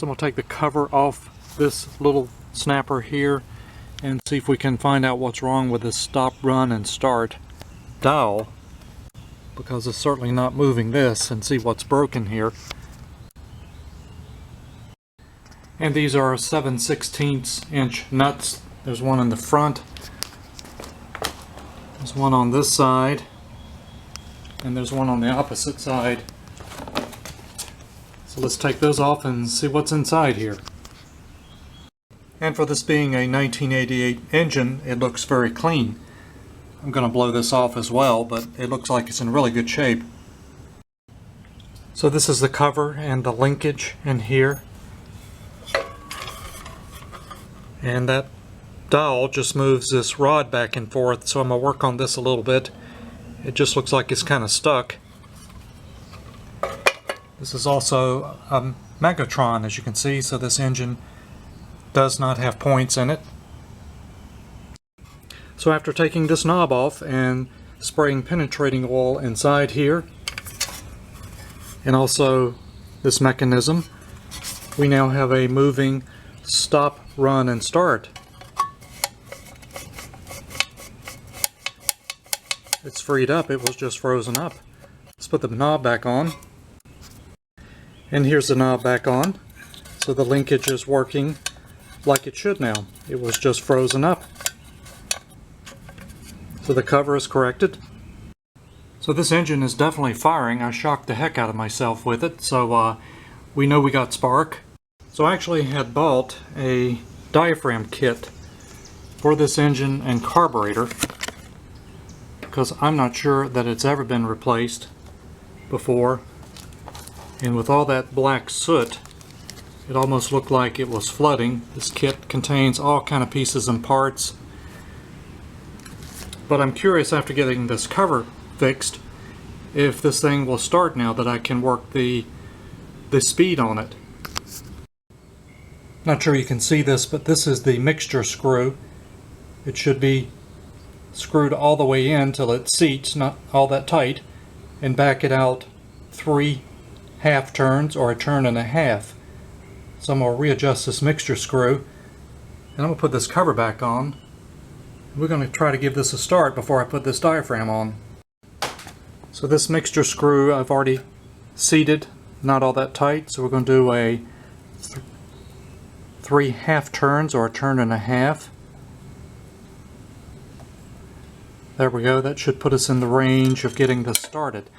So I'm going to take the cover off this little snapper here and see if we can find out what's wrong with this stop, run, and start dial, because it's certainly not moving this, and see what's broken here. And these are 7/16 inch nuts. There's one in the front, there's one on this side, and there's one on the opposite side. So let's take those off and see what's inside here. And for this being a 1988 engine, it looks very clean. I'm going to blow this off as well, but it looks like it's in really good shape. So this is the cover and the linkage in here. And that dowel just moves this rod back and forth, so I'm going to work on this a little bit. It just looks like it's kind of stuck. This is also a Megatron, as you can see, so this engine does not have points in it. So after taking this knob off and spraying penetrating oil inside here, and also this mechanism, we now have a moving stop, run, and start. It's freed up, it was just frozen up. Let's put the knob back on. And here's the knob back on. So the linkage is working like it should now. It was just frozen up. So the cover is corrected. So this engine is definitely firing. I shocked the heck out of myself with it. So we know we got spark. So I actually had bought a diaphragm kit for this engine and carburetor, because I'm not sure that it's ever been replaced before. And with all that black soot, it almost looked like it was flooding. This kit contains all kind of pieces and parts. But I'm curious, after getting this cover fixed, if this thing will start now that I can work the speed on it. Not sure you can see this, but this is the mixture screw. It should be screwed all the way in till it seats, not all that tight, and back it out 3 half turns or a turn and a half. So I'm going to readjust this mixture screw, and I'm going to put this cover back on. We're going to try to give this a start before I put this diaphragm on. So this mixture screw I've already seated, not all that tight, so we're going to do a 3 half turns or a turn and a half. There we go, that should put us in the range of getting this started.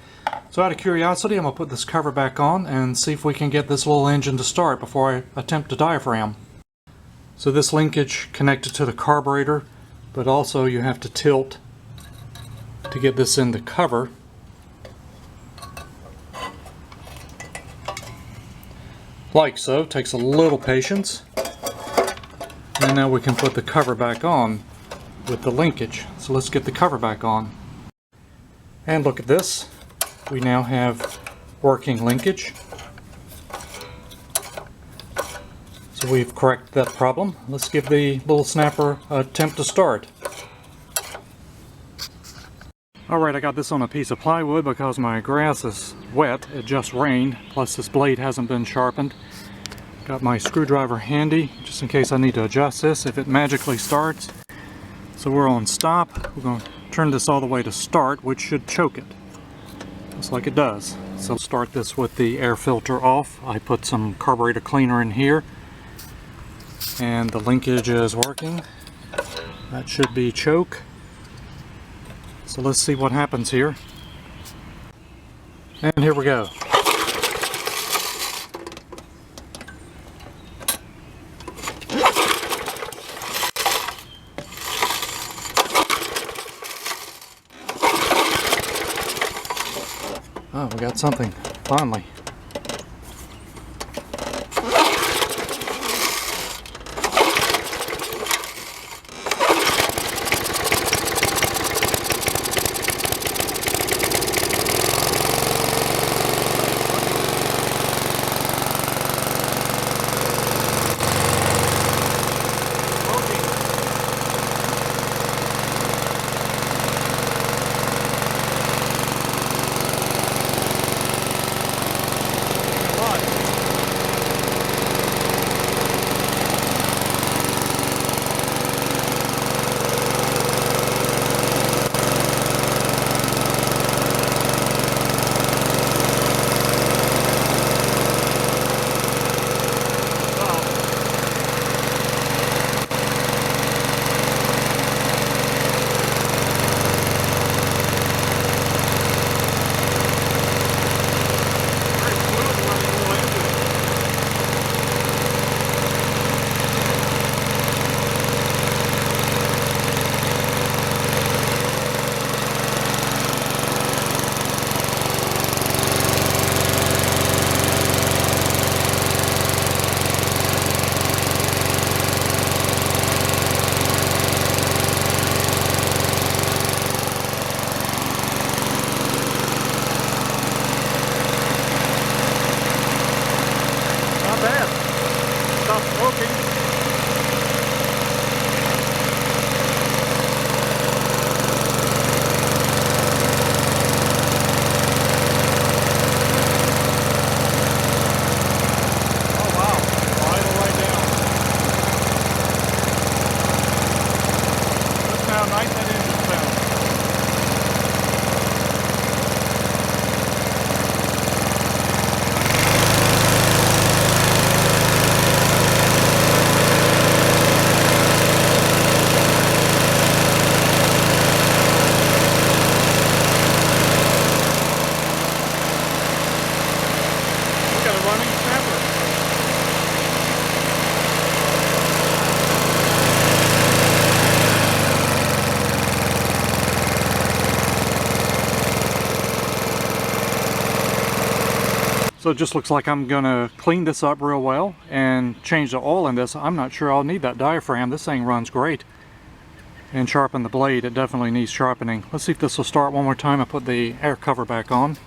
So out of curiosity, I'm going to put this cover back on and see if we can get this little engine to start before I attempt to diaphragm. So this linkage connected to the carburetor, but also you have to tilt to get this in the cover. Like so, takes a little patience. And now we can put the cover back on with the linkage. So let's get the cover back on. And look at this. We now have working linkage. So we've corrected that problem. Let's give the little snapper an attempt to start. Alright, I got this on a piece of plywood because my grass is wet. It just rained, plus this blade hasn't been sharpened. Got my screwdriver handy just in case I need to adjust this if it magically starts. So we're on stop. We're going to turn this all the way to start, which should choke it. Just like it does. So start this with the air filter off. I put some carburetor cleaner in here. And the linkage is working. That should be choke. So let's see what happens here. And here we go. Oh, we got something, finally. stop smoking. So it just looks like I'm gonna clean this up real well and change the oil in this. I'm not sure I'll need that diaphragm. This thing runs great. And sharpen the blade. It definitely needs sharpening. Let's see if this will start one more time. I put the air cover back on.